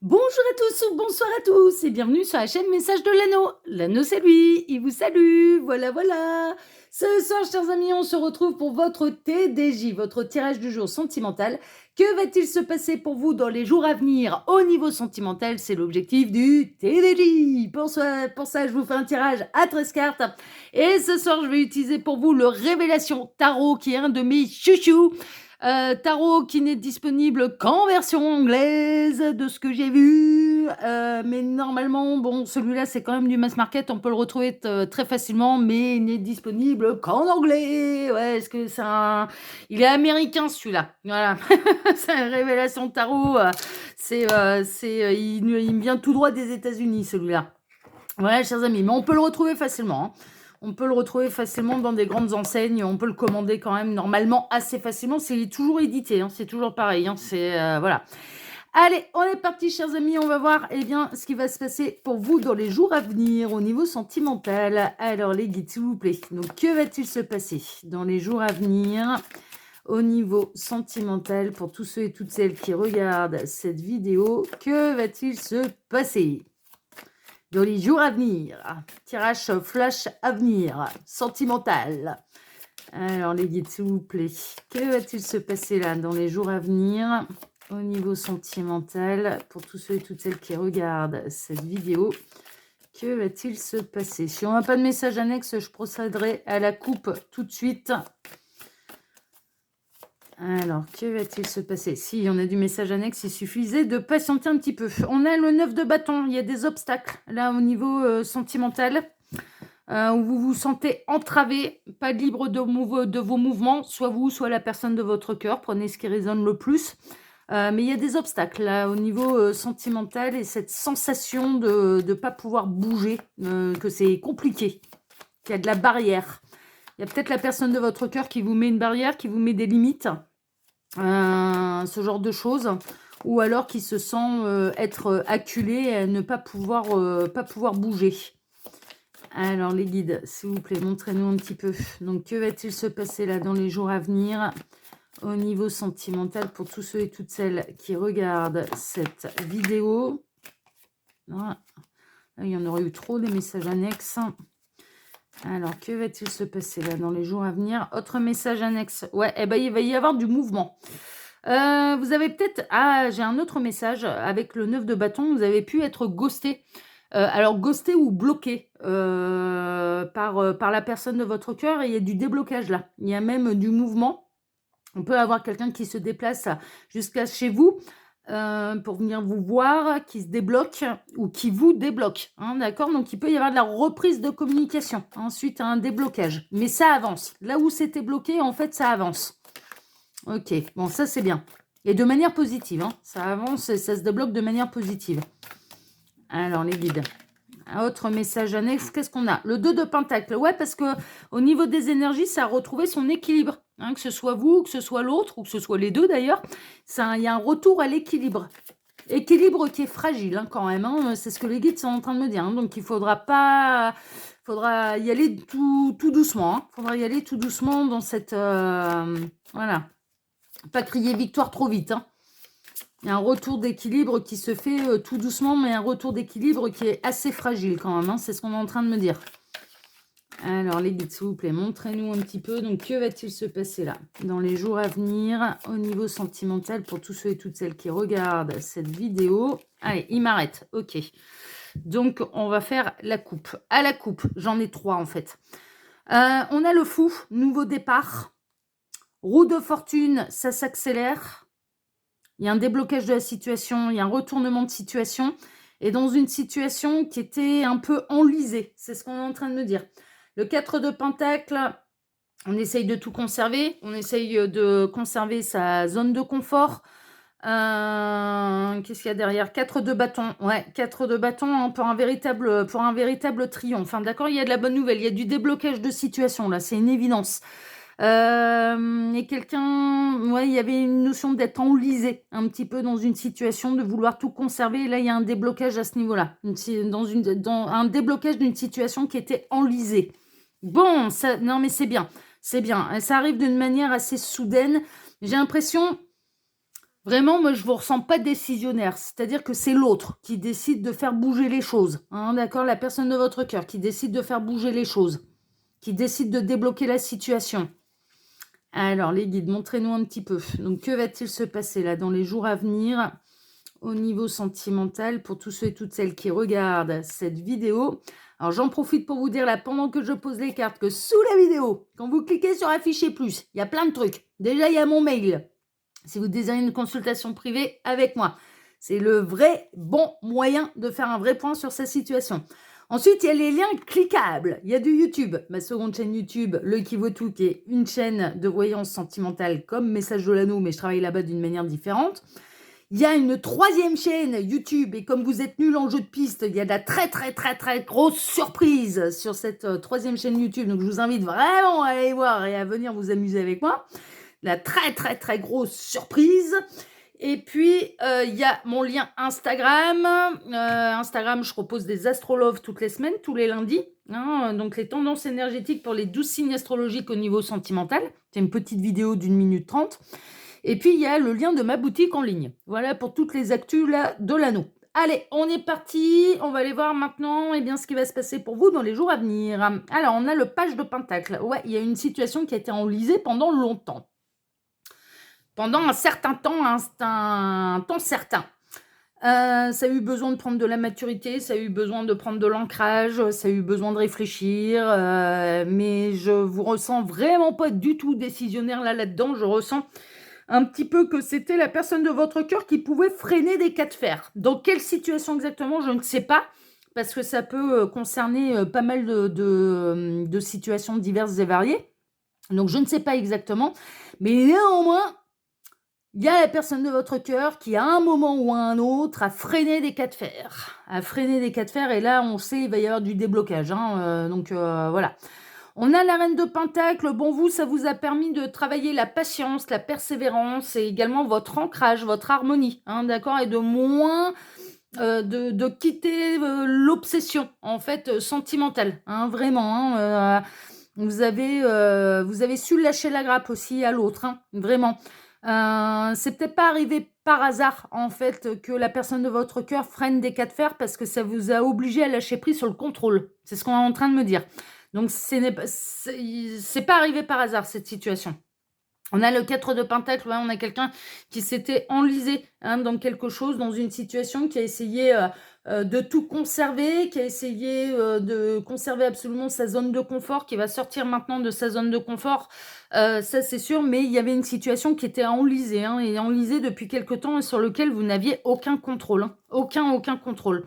Bonjour à tous ou bonsoir à tous et bienvenue sur la chaîne Message de l'Anneau. L'Anneau c'est lui, il vous salue, voilà voilà. Ce soir chers amis, on se retrouve pour votre TDJ, votre tirage du jour sentimental. Que va-t-il se passer pour vous dans les jours à venir au niveau sentimental? C'est l'objectif du TDJ. Pour ça, je vous fais un tirage à 13 cartes. Et ce soir, je vais utiliser pour vous le Révélation Tarot qui est un de mes chouchous. Tarot qui n'est disponible qu'en version anglaise de ce que j'ai vu, mais normalement bon celui-là c'est quand même du mass market, on peut le retrouver très facilement, mais il n'est disponible qu'en anglais. Ouais, est-ce que il est américain celui-là, voilà. C'est une Révélation Tarot, il me vient tout droit des États-Unis celui-là. Ouais, chers amis, mais on peut le retrouver facilement, hein. On peut le retrouver facilement dans des grandes enseignes. On peut le commander quand même normalement assez facilement. C'est toujours édité, hein, c'est toujours pareil. Hein, voilà. Allez, on est parti, chers amis. On va voir ce qui va se passer pour vous dans les jours à venir au niveau sentimental. Alors, les guides, s'il vous plaît. Donc, que va-t-il se passer dans les jours à venir au niveau sentimental pour tous ceux et toutes celles qui regardent cette vidéo? Que va-t-il se passer dans les jours à venir? Tirage flash à venir, sentimental. Alors les guides, s'il vous plaît, que va-t-il se passer là dans les jours à venir au niveau sentimental pour tous ceux et toutes celles qui regardent cette vidéo? Que va-t-il se passer? Si on n'a pas de message annexe, je procéderai à la coupe tout de suite. Alors, que va-t-il se passer? Si on a du message annexe, il suffisait de patienter un petit peu. On a le 9 de bâton. Il y a des obstacles là au niveau sentimental. Où vous vous sentez entravé, pas libre de vos mouvements, soit vous, soit la personne de votre cœur. Prenez ce qui résonne le plus. Mais il y a des obstacles là au niveau sentimental et cette sensation de ne pas pouvoir bouger, que c'est compliqué, qu'il y a de la barrière. Il y a peut-être la personne de votre cœur qui vous met une barrière, qui vous met des limites. Ce genre de choses, ou alors qui se sent être acculé et ne pas pouvoir bouger. Alors les guides, s'il vous plaît, montrez-nous un petit peu. Donc que va-t-il se passer là dans les jours à venir au niveau sentimental pour tous ceux et toutes celles qui regardent cette vidéo? Voilà. Là, il y en aurait eu trop des messages annexes. Alors, que va-t-il se passer là dans les jours à venir? Autre message annexe. Ouais, il va y avoir du mouvement. Vous avez peut-être... Ah, j'ai un autre message. Avec le 9 de bâton, vous avez pu être ghosté. Alors, ghosté ou bloqué par la personne de votre cœur. Et il y a du déblocage là. Il y a même du mouvement. On peut avoir quelqu'un qui se déplace jusqu'à chez vous. Pour venir vous voir, qui se débloque ou qui vous débloque, hein, d'accord? Donc, il peut y avoir de la reprise de communication, ensuite un déblocage. Mais ça avance. Là où c'était bloqué, en fait, ça avance. Ok, bon, ça, c'est bien. Et de manière positive, hein. Ça avance et ça se débloque de manière positive. Alors, les guides. Un autre message annexe, qu'est-ce qu'on a? Le 2 de pentacle. Ouais, parce que au niveau des énergies, ça a retrouvé son équilibre. Hein, que ce soit vous, que ce soit l'autre, ou que ce soit les deux d'ailleurs. Il y a un retour à l'équilibre. Équilibre qui est fragile hein, quand même. Hein, c'est ce que les guides sont en train de me dire. Hein, donc il faudra y aller tout doucement. Il faudra y aller tout doucement dans cette... voilà. Pas crier victoire trop vite. Hein. Il y a un retour d'équilibre qui se fait tout doucement, mais un retour d'équilibre qui est assez fragile quand même. Hein, c'est ce qu'on est en train de me dire. Alors, les guides, s'il vous plaît, montrez-nous un petit peu. Donc, que va-t-il se passer là dans les jours à venir au niveau sentimental pour tous ceux et toutes celles qui regardent cette vidéo? Allez, il m'arrête. Ok. Donc, on va faire la coupe. À la coupe, j'en ai 3 en fait. On a le fou, nouveau départ. Roue de fortune, ça s'accélère. Il y a un déblocage de la situation, il y a un retournement de situation. Et dans une situation qui était un peu enlisée. C'est ce qu'on est en train de me dire. Le 4 de pentacle, on essaye de tout conserver. On essaye de conserver sa zone de confort. Qu'est-ce qu'il y a derrière? 4 de bâton. Ouais, 4 de bâton hein, pour un véritable triomphe. Enfin, d'accord, il y a de la bonne nouvelle. Il y a du déblocage de situation, là. C'est une évidence. Et quelqu'un... Ouais, il y avait une notion d'être enlisé un petit peu dans une situation, de vouloir tout conserver. Et là, il y a un déblocage à ce niveau-là. Un déblocage d'une situation qui était enlisée. Bon, ça, non mais c'est bien. C'est bien. Ça arrive d'une manière assez soudaine. J'ai l'impression Vraiment, moi, je vous ressens pas décisionnaire. C'est-à-dire que c'est l'autre qui décide de faire bouger les choses. Hein, d'accord? La personne de votre cœur qui décide de faire bouger les choses, qui décide de débloquer la situation. Alors, les guides, montrez-nous un petit peu. Donc, que va-t-il se passer là dans les jours à venir au niveau sentimental pour tous ceux et toutes celles qui regardent cette vidéo? Alors, j'en profite pour vous dire là, pendant que je pose les cartes, que sous la vidéo, quand vous cliquez sur afficher plus, il y a plein de trucs. Déjà, il y a mon mail. Si vous désirez une consultation privée avec moi, c'est le vrai bon moyen de faire un vrai point sur sa situation. Ensuite, il y a les liens cliquables. Il y a du YouTube, ma seconde chaîne YouTube, Le Qui Vaut Tout, qui est une chaîne de voyance sentimentale comme Message de l'Anneau, mais je travaille là-bas d'une manière différente. Il y a une troisième chaîne YouTube, et comme vous êtes nuls en jeu de piste, il y a de la très grosse surprise sur cette troisième chaîne YouTube. Donc, je vous invite vraiment à aller voir et à venir vous amuser avec moi. La très grosse surprise. Et puis, il y a mon lien Instagram. Instagram, je propose des astrologues toutes les semaines, tous les lundis. Hein, donc, les tendances énergétiques pour les 12 signes astrologiques au niveau sentimental. C'est une petite vidéo d'1 minute 30. Et puis, il y a le lien de ma boutique en ligne. Voilà pour toutes les actus là, de l'anneau. Allez, on est parti. On va aller voir maintenant ce qui va se passer pour vous dans les jours à venir. Alors, on a le page de Pentacle. Ouais, il y a une situation qui a été enlisée pendant longtemps. Pendant un certain temps, un temps certain. Ça a eu besoin de prendre de la maturité, ça a eu besoin de prendre de l'ancrage, ça a eu besoin de réfléchir, mais je vous ressens vraiment pas du tout décisionnaire là-dedans. Je ressens un petit peu que c'était la personne de votre cœur qui pouvait freiner des cas de fer. Dans quelle situation exactement, je ne sais pas, parce que ça peut concerner pas mal de situations diverses et variées. Donc je ne sais pas exactement, mais néanmoins, il y a la personne de votre cœur qui, à un moment ou à un autre, a freiné des cas de fer. Et là, on sait, il va y avoir du déblocage. Donc, voilà. On a la reine de Pentacle. Bon, vous, ça vous a permis de travailler la patience, la persévérance et également votre ancrage, votre harmonie. D'accord? Et de moins... de quitter l'obsession, en fait, sentimentale. Vraiment. Vous avez su lâcher la grappe aussi à l'autre. Vraiment. C'est peut-être pas arrivé par hasard, en fait, que la personne de votre cœur freine des cas de fer parce que ça vous a obligé à lâcher prise sur le contrôle. C'est ce qu'on est en train de me dire. Donc, c'est pas arrivé par hasard, cette situation. On a le 4 de Pentacle, on a quelqu'un qui s'était enlisé dans quelque chose, dans une situation, qui a essayé de tout conserver, qui a essayé de conserver absolument sa zone de confort, qui va sortir maintenant de sa zone de confort, ça c'est sûr, mais il y avait une situation qui était enlisée, et enlisée depuis quelque temps et sur lequel vous n'aviez aucun contrôle, aucun contrôle.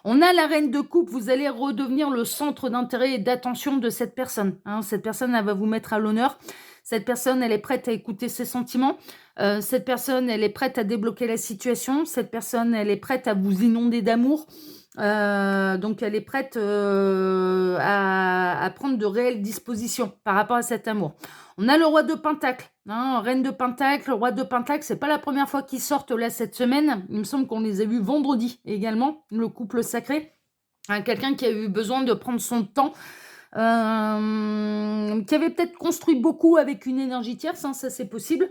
On a la reine de coupe, vous allez redevenir le centre d'intérêt et d'attention de cette personne. Cette personne, elle va vous mettre à l'honneur. Cette personne, elle est prête à écouter ses sentiments. Cette personne, elle est prête à débloquer la situation. Cette personne, elle est prête à vous inonder d'amour. Donc, elle est prête à prendre de réelles dispositions par rapport à cet amour. On a le roi de Pentacle. Reine de Pentacle, roi de Pentacle, c'est pas la première fois qu'ils sortent là cette semaine. Il me semble qu'on les a vus vendredi également, le couple sacré. Quelqu'un qui a eu besoin de prendre son temps. Qui avait peut-être construit beaucoup avec une énergie tierce, ça c'est possible,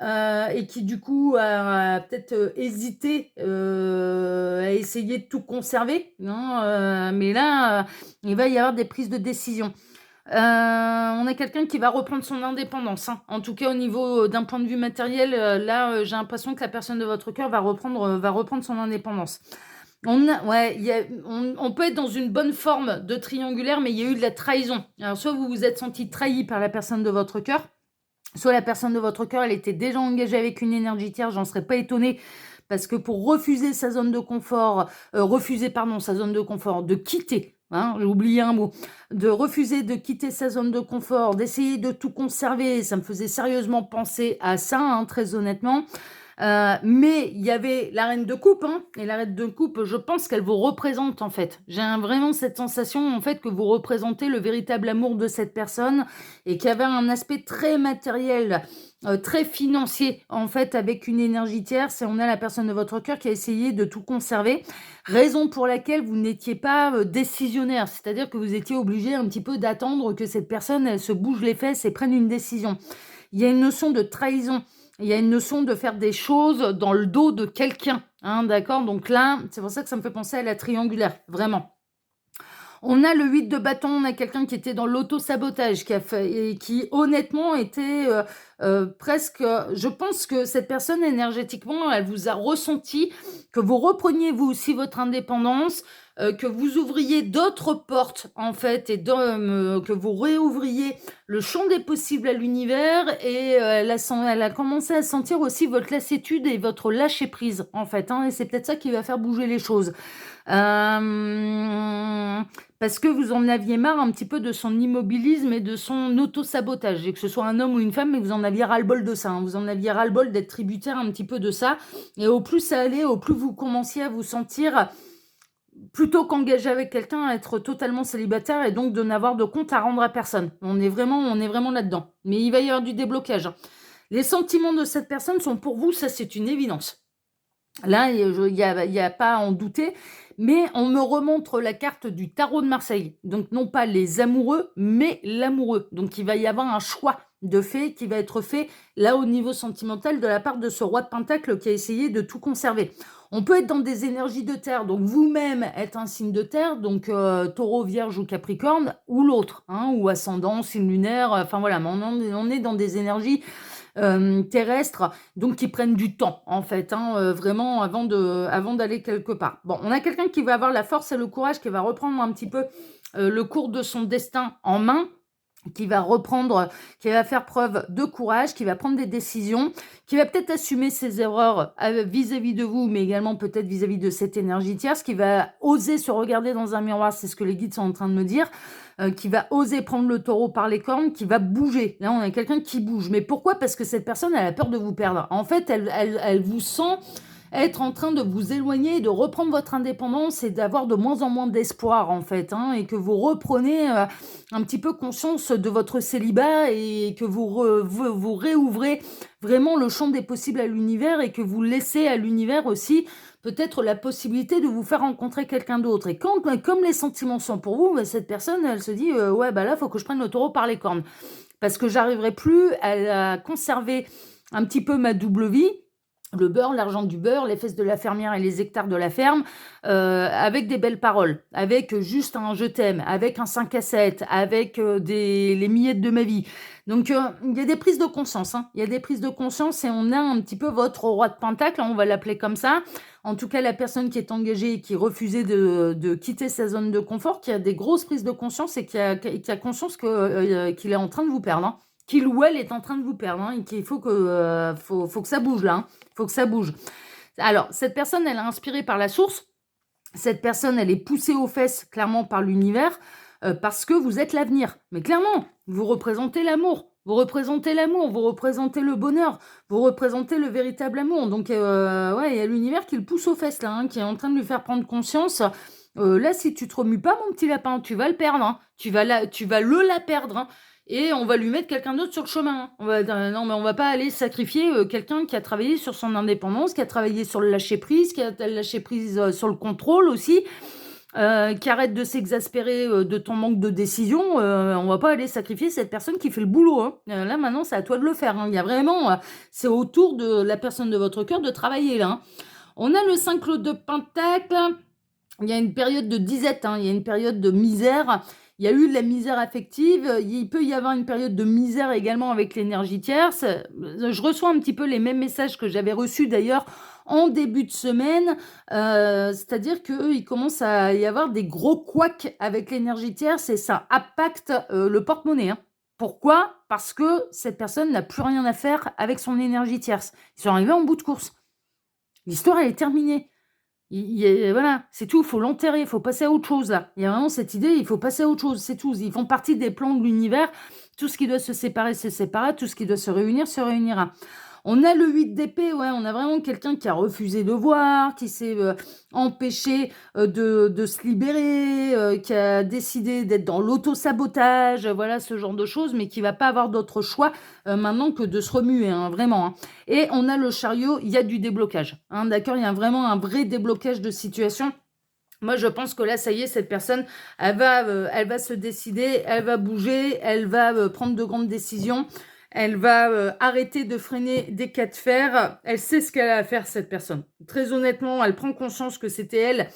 et qui du coup a peut-être hésité à essayer de tout conserver, mais là il va y avoir des prises de décision. On a quelqu'un qui va reprendre son indépendance, en tout cas au niveau d'un point de vue matériel, là j'ai l'impression que la personne de votre cœur va reprendre son indépendance. On peut être dans une bonne forme de triangulaire, mais il y a eu de la trahison. Alors, soit vous vous êtes senti trahi par la personne de votre cœur, soit la personne de votre cœur, elle était déjà engagée avec une énergie tierce, j'en serais pas étonnée, parce que pour refuser sa zone de confort, de quitter, j'ai oublié un mot, de refuser de quitter sa zone de confort, d'essayer de tout conserver, ça me faisait sérieusement penser à ça, très honnêtement. Mais il y avait la reine de coupe, et la reine de coupe, je pense qu'elle vous représente en fait. J'ai vraiment cette sensation en fait que vous représentez le véritable amour de cette personne et qu'il y avait un aspect très matériel, très financier en fait avec une énergie tierce, et on a la personne de votre cœur qui a essayé de tout conserver, raison pour laquelle vous n'étiez pas décisionnaire, c'est-à-dire que vous étiez obligé un petit peu d'attendre que cette personne elle se bouge les fesses et prenne une décision. Il y a une notion de trahison. il y a une notion de faire des choses dans le dos de quelqu'un, hein, d'accord? Donc là, c'est pour ça que ça me fait penser à la triangulaire, vraiment. On a le 8 de bâton, on a quelqu'un qui était dans l'auto-sabotage, qui a fait, et qui honnêtement était presque... je pense que cette personne énergétiquement, elle vous a ressenti que vous repreniez vous aussi votre indépendance, que vous ouvriez d'autres portes en fait, et que vous réouvriez le champ des possibles à l'univers, et elle a commencé à sentir aussi votre lassitude et votre lâcher prise en fait, hein, et c'est peut-être ça qui va faire bouger les choses. Parce que vous en aviez marre un petit peu de son immobilisme et de son auto-sabotage. Et que ce soit un homme ou une femme, mais vous en aviez ras-le-bol de ça, hein. Vous en aviez ras-le-bol d'être tributaire un petit peu de ça. Et au plus ça allait, au plus vous commenciez à vous sentir, plutôt qu'engagé avec quelqu'un, à être totalement célibataire et donc de n'avoir de compte à rendre à personne. On est vraiment là-dedans. Mais il va y avoir du déblocage, hein. Les sentiments de cette personne sont pour vous, ça c'est une évidence. Là, il y a pas à en douter, mais on me remontre la carte du tarot de Marseille. Donc, non pas les amoureux, mais l'amoureux. Donc, il va y avoir un choix de fait qui va être fait, là, au niveau sentimental, de la part de ce roi de Pentacle qui a essayé de tout conserver. On peut être dans des énergies de terre, donc vous-même êtes un signe de terre, donc taureau, vierge ou capricorne, ou l'autre, hein, ou ascendant, signe lunaire, enfin voilà, mais on est dans des énergies terrestres, donc qui prennent du temps en fait, hein, vraiment avant d'aller quelque part. Bon, on a quelqu'un qui va avoir la force et le courage, qui va reprendre un petit peu le cours de son destin en main, qui va faire preuve de courage, qui va prendre des décisions, qui va peut-être assumer ses erreurs vis-à-vis de vous, mais également peut-être vis-à-vis de cette énergie tierce, qui va oser se regarder dans un miroir, c'est ce que les guides sont en train de me dire, qui va oser prendre le taureau par les cornes, qui va bouger. Là, on a quelqu'un qui bouge. Mais pourquoi? Parce que cette personne, elle a peur de vous perdre. En fait, elle vous sent être en train de vous éloigner, de reprendre votre indépendance et d'avoir de moins en moins d'espoir, en fait, hein, et que vous reprenez un petit peu conscience de votre célibat, et que vous réouvrez vraiment le champ des possibles à l'univers, et que vous laissez à l'univers aussi peut-être la possibilité de vous faire rencontrer quelqu'un d'autre. Et comme les sentiments sont pour vous, bah, cette personne, elle se dit ouais, bah là, il faut que je prenne le taureau par les cornes, parce que j'arriverai plus à conserver un petit peu ma double vie, le beurre, l'argent du beurre, les fesses de la fermière et les hectares de la ferme, avec des belles paroles, avec juste un je t'aime, avec un 5 à 7, avec les miettes de ma vie. Donc, il y a des prises de conscience, hein. Il y a des prises de conscience, et on a un petit peu votre roi de Pentacle, on va l'appeler comme ça. En tout cas, la personne qui est engagée et qui refusait de quitter sa zone de confort, qui a des grosses prises de conscience, et qui a conscience qu'il est en train de vous perdre, hein. Qu'il ou elle est en train de vous perdre, hein, et qu'il faut que ça bouge là, hein. Faut que ça bouge. Alors, cette personne, elle est inspirée par la source. Cette personne, elle est poussée aux fesses, clairement, par l'univers, parce que vous êtes l'avenir. Mais clairement, vous représentez l'amour. Vous représentez l'amour, vous représentez le bonheur, vous représentez le véritable amour. Donc, ouais, il y a l'univers qui le pousse aux fesses, là, hein, qui est en train de lui faire prendre conscience. Là, si tu te remues pas, mon petit lapin, tu vas le perdre, hein. Tu vas la perdre, hein. Et on va lui mettre quelqu'un d'autre sur le chemin. Non, mais on va pas aller sacrifier quelqu'un qui a travaillé sur son indépendance, qui a travaillé sur le lâcher-prise, qui a lâché prise sur le contrôle aussi, qui arrête de s'exaspérer de ton manque de décision. On va pas aller sacrifier cette personne qui fait le boulot, hein. Là, maintenant, c'est à toi de le faire, hein. Il y a vraiment... c'est autour de la personne de votre cœur de travailler, là, hein. On a le 5 de Pentacle. Il y a une période de disette, hein. Il y a une période de misère. Il y a eu de la misère affective, il peut y avoir une période de misère également avec l'énergie tierce. Je reçois un petit peu les mêmes messages que j'avais reçus d'ailleurs en début de semaine, c'est-à-dire qu'il commence à y avoir des gros couacs avec l'énergie tierce, et ça impacte le porte-monnaie, hein. Pourquoi? Parce que cette personne n'a plus rien à faire avec son énergie tierce. Ils sont arrivés en bout de course. L'histoire, elle est terminée. Voilà, c'est tout, il faut l'enterrer, il faut passer à autre chose là. Il y a vraiment cette idée, il faut passer à autre chose, c'est tout. Ils font partie des plans de l'univers. Tout ce qui doit se séparer se séparera, tout ce qui doit se réunira. On a le 8 d'épée, ouais, on a vraiment quelqu'un qui a refusé de voir, qui s'est empêché de se libérer, qui a décidé d'être dans l'auto-sabotage, voilà, ce genre de choses, mais qui va pas avoir d'autre choix maintenant que de se remuer, hein, vraiment, hein. Et on a le chariot, il y a du déblocage, hein, d'accord, il y a vraiment un vrai déblocage de situation. Moi, je pense que là, ça y est, cette personne, elle va se décider, elle va bouger, elle va prendre de grandes décisions. Elle va arrêter de freiner des cas de fer. Elle sait ce qu'elle a à faire, cette personne. Très honnêtement, elle prend conscience que c'était elle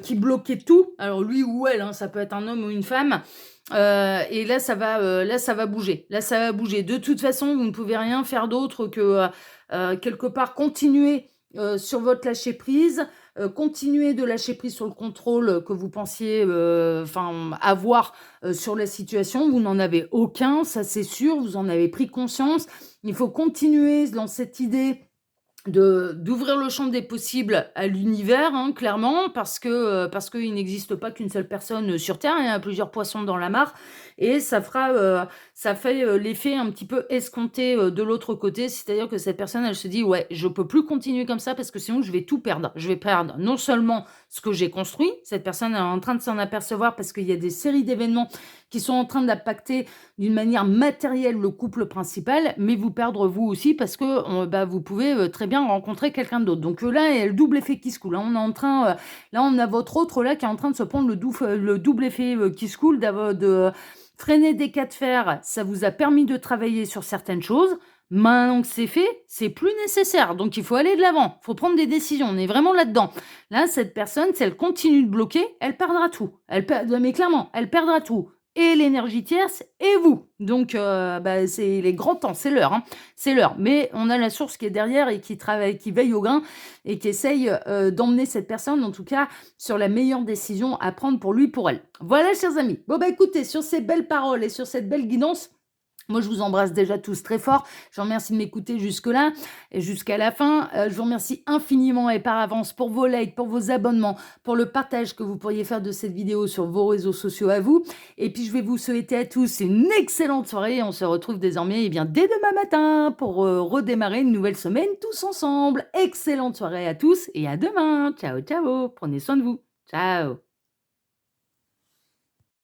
qui bloquait tout. Alors lui ou elle, hein, ça peut être un homme ou une femme. Et là, ça va bouger. Là, ça va bouger. De toute façon, vous ne pouvez rien faire d'autre que quelque part continuer sur votre lâcher prise, continuer de lâcher prise sur le contrôle que vous pensiez avoir sur la situation. Vous n'en avez aucun, ça c'est sûr, vous en avez pris conscience. Il faut continuer dans cette idée d'ouvrir le champ des possibles à l'univers, hein, clairement, parce qu'il n'existe pas qu'une seule personne sur Terre, il y a plusieurs poissons dans la mare, et ça fait l'effet un petit peu escompté de l'autre côté, c'est-à-dire que cette personne, elle se dit, ouais, je peux plus continuer comme ça parce que sinon je vais tout perdre. Je vais perdre non seulement ce que j'ai construit, cette personne est en train de s'en apercevoir parce qu'il y a des séries d'événements qui sont en train d'impacter d'une manière matérielle le couple principal, mais vous perdre vous aussi parce que vous pouvez très bien rencontrer quelqu'un d'autre. Donc là, il y a le double effet qui se coule. Là, on a votre autre là qui est en train de se prendre le double effet qui se coule, de freiner des cas de fer. Ça vous a permis de travailler sur certaines choses. Maintenant que c'est fait, c'est plus nécessaire. Donc il faut aller de l'avant. Il faut prendre des décisions. On est vraiment là-dedans. Là, cette personne, si elle continue de bloquer, elle perdra tout. Mais clairement, elle perdra tout. Et l'énergie tierce, et vous. Donc, c'est les grands temps, c'est l'heure. Hein. C'est l'heure. Mais on a la source qui est derrière et qui travaille, qui veille au gain et qui essaye d'emmener cette personne, en tout cas, sur la meilleure décision à prendre pour lui, pour elle. Voilà, chers amis. Bon, écoutez, sur ces belles paroles et sur cette belle guidance, moi, je vous embrasse déjà tous très fort. Je vous remercie de m'écouter jusque-là et jusqu'à la fin. Je vous remercie infiniment et par avance pour vos likes, pour vos abonnements, pour le partage que vous pourriez faire de cette vidéo sur vos réseaux sociaux à vous. Et puis, je vais vous souhaiter à tous une excellente soirée. On se retrouve désormais dès demain matin pour redémarrer une nouvelle semaine tous ensemble. Excellente soirée à tous et à demain. Ciao, ciao. Prenez soin de vous. Ciao.